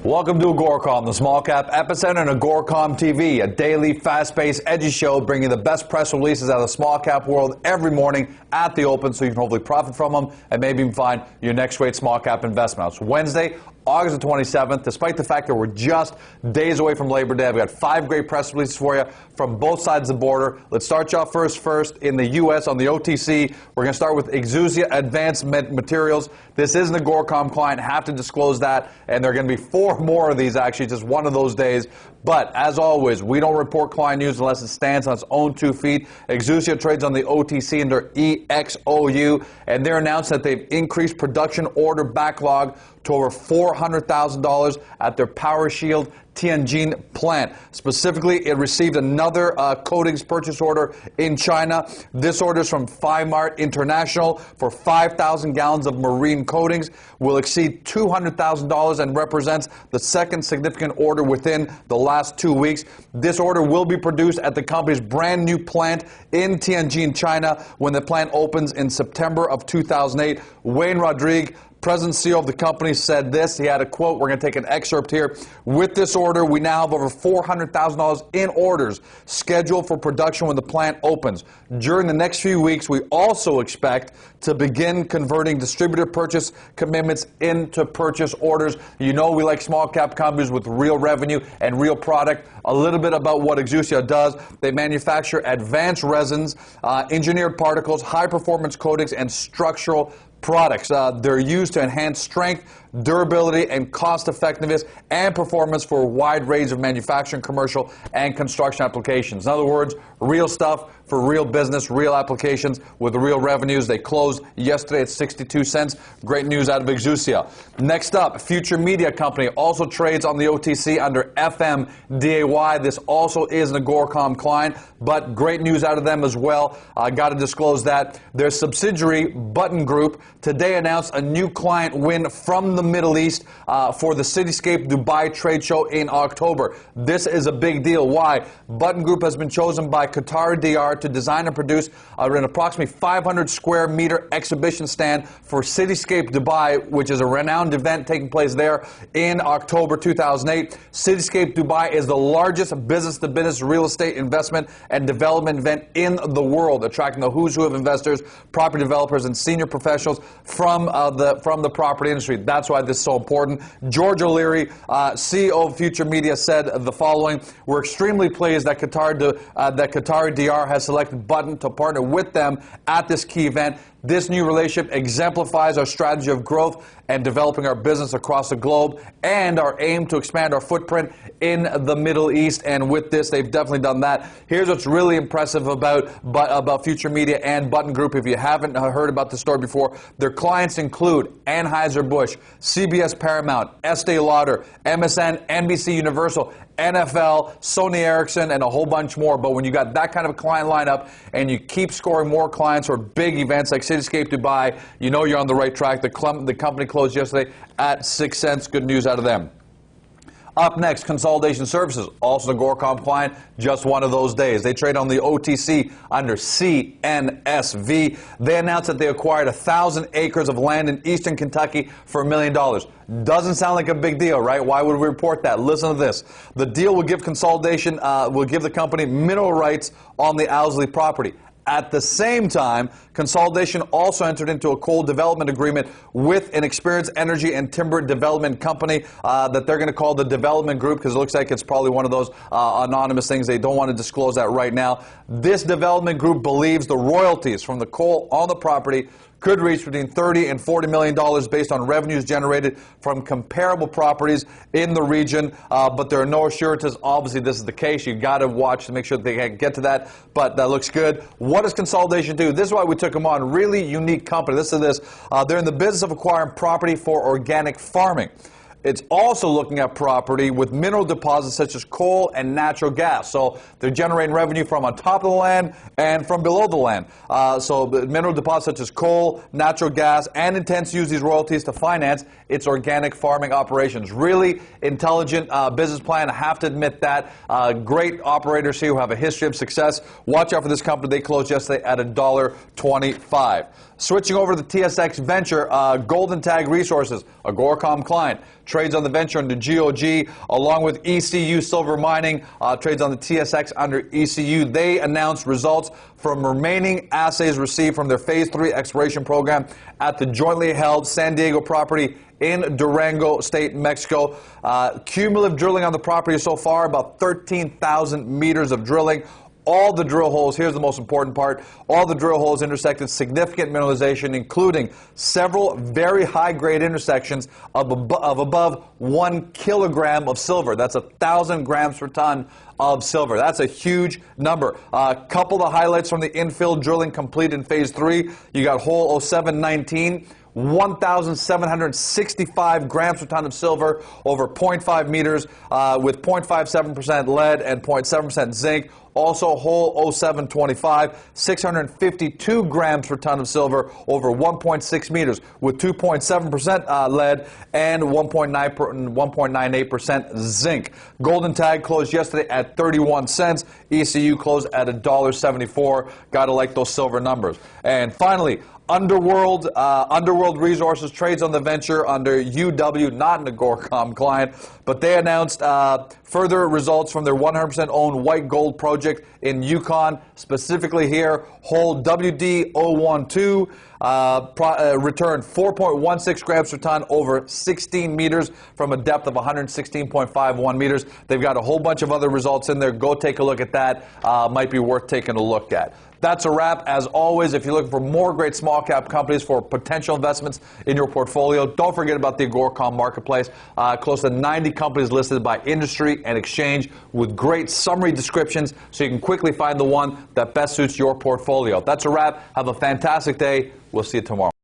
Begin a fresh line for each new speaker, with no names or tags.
Welcome to AGORACOM, the Small Cap Epicenter, and AGORACOM TV, a daily, fast-paced, edgy show bringing the best press releases out of the small cap world every morning at the open so you can hopefully profit from them and maybe even find your next great small cap investment. It's Wednesday, August the 27th. Despite the fact that we're just days away from Labor Day, I've got 5 great press releases for you from both sides of the border. Let's start you off first in the U.S. on the OTC. We're going to start with Exousia Advanced Materials. This is an AGORACOM client. Have to disclose that, and there are going to be 4 more of these, actually, just one of those days. But as always, we don't report client news unless it stands on its own 2 feet. Exousia trades on the OTC under EXOU, and they're announced that they've increased production order backlog to over $400,000 at their PowerShield Tianjin plant. Specifically, it received another coatings purchase order in China. This order is from Mart International for 5,000 gallons of marine coatings. Will exceed $200,000 and represents the second significant order within the last 2 weeks. This order will be produced at the company's brand new plant in Tianjin, China, when the plant opens in September of 2008. Wayne Rodrigue, President and CEO of the company, said this. He had a quote. We're going to take an excerpt here. With this order, we now have over $400,000 in orders scheduled for production when the plant opens. During the next few weeks, we also expect to begin converting distributor purchase commitments into purchase orders. You know we like small cap companies with real revenue and real product. A little bit about what Exousia does. They manufacture advanced resins, engineered particles, high-performance coatings, and structural products. They're used to enhance strength, durability, and cost-effectiveness and performance for a wide range of manufacturing, commercial, and construction applications. In other words, real stuff for real business, real applications with real revenues. They closed yesterday at 62 cents. Great news out of Exousia. Next up, Futuremedia company also trades on the OTC under FMDAY. This also is an AGORACOM client, but great news out of them as well. I got to disclose that. Their subsidiary, Button Group, today announced a new client win from the Middle East for the Cityscape Dubai trade show in October. This is a big deal. Why? Button Group has been chosen by Qatar DR to design and produce an approximately 500 square meter exhibition stand for Cityscape Dubai, which is a renowned event taking place there in October 2008. Cityscape Dubai is the largest business-to-business real estate investment and development event in the world, attracting the who's who of investors, property developers, and senior professionals from the property industry. That's why this is so important. George O'Leary, CEO of Futuremedia, said the following: "We're extremely pleased that Qatar DR has selected Button to partner with them at this key event. This new relationship exemplifies our strategy of growth and developing our business across the globe and our aim to expand our footprint in the Middle East." And with this, they've definitely done that. Here's what's really impressive about Futuremedia and Button Group. If you haven't heard about the story before, their clients include Anheuser-Busch, CBS Paramount, Estee Lauder, MSN, NBC Universal, NFL, Sony Ericsson, and a whole bunch more. But when you got that kind of a client lineup and you keep scoring more clients for big events like Cityscape Dubai, you know you're on the right track. The company closed yesterday at 6 cents. Good news out of them. Up next, Consolidation Services, also an AGORACOM client, just one of those days. They trade on the OTC under CNSV. They announced that they acquired 1,000 acres of land in eastern Kentucky for $1 million. Doesn't sound like a big deal, right? Why would we report that? Listen to this. The deal will give Consolidation, will give the company mineral rights on the Owsley property. At the same time, Consolidation also entered into a coal development agreement with an experienced energy and timber development company that they're going to call the Development Group, because it looks like it's probably one of those anonymous things. They don't want to disclose that right now. This Development Group believes the royalties from the coal on the property could reach between $30 and $40 million based on revenues generated from comparable properties in the region, but there are no assurances. Obviously, this is the case. You've got to watch to make sure that they can get to that, but that looks good. What does Consolidation do? This is why we took them on. Really unique company. Listen to this. They're in the business of acquiring property for organic farming. It's also looking at property with mineral deposits such as coal and natural gas. So they're generating revenue from on top of the land and from below the land. So mineral deposits such as coal, natural gas, and intends to use these royalties to finance its organic farming operations. Really intelligent business plan. I have to admit that. Great operators here who have a history of success. Watch out for this company. They closed yesterday at $1.25. Switching over to the TSX Venture, Golden Tag Resources, AGORACOM client. trades on the venture under GOG, along with ECU Silver Mining, trades on the TSX under ECU. They announced results from remaining assays received from their Phase 3 exploration program at the jointly held San Diego property in Durango State, Mexico. Cumulative drilling on the property so far, about 13,000 meters of drilling. All the drill holes, here's the most important part, all the drill holes intersected significant mineralization, including several very high-grade intersections of above 1 kilogram of silver. That's 1,000 grams per ton of silver. That's a huge number. A couple of highlights from the infill drilling complete in Phase 3. You got hole 0719. 1,765 grams per ton of silver over 0.5 meters with 0.57% lead and 0.7% zinc. Also, hole 0725, 652 grams per ton of silver over 1.6 meters with 2.7% lead and 1.98% zinc. Golden Tag closed yesterday at 31 cents. ECU closed at $1.74. Gotta like those silver numbers. And finally, Underworld Resources trades on the venture under UW, not an AGORACOM client, but they announced further results from their 100% owned white gold project in Yukon, specifically here, hole WD012, returned 4.16 grams per ton over 16 meters from a depth of 116.51 meters. They've got a whole bunch of other results in there. Go take a look at that. Might be worth taking a look at. That's a wrap. As always, if you're looking for more great small cap companies for potential investments in your portfolio, don't forget about the AGORACOM marketplace. Close to 90 companies listed by industry and exchange with great summary descriptions so you can quickly find the one that best suits your portfolio. That's a wrap. Have a fantastic day. We'll see you tomorrow.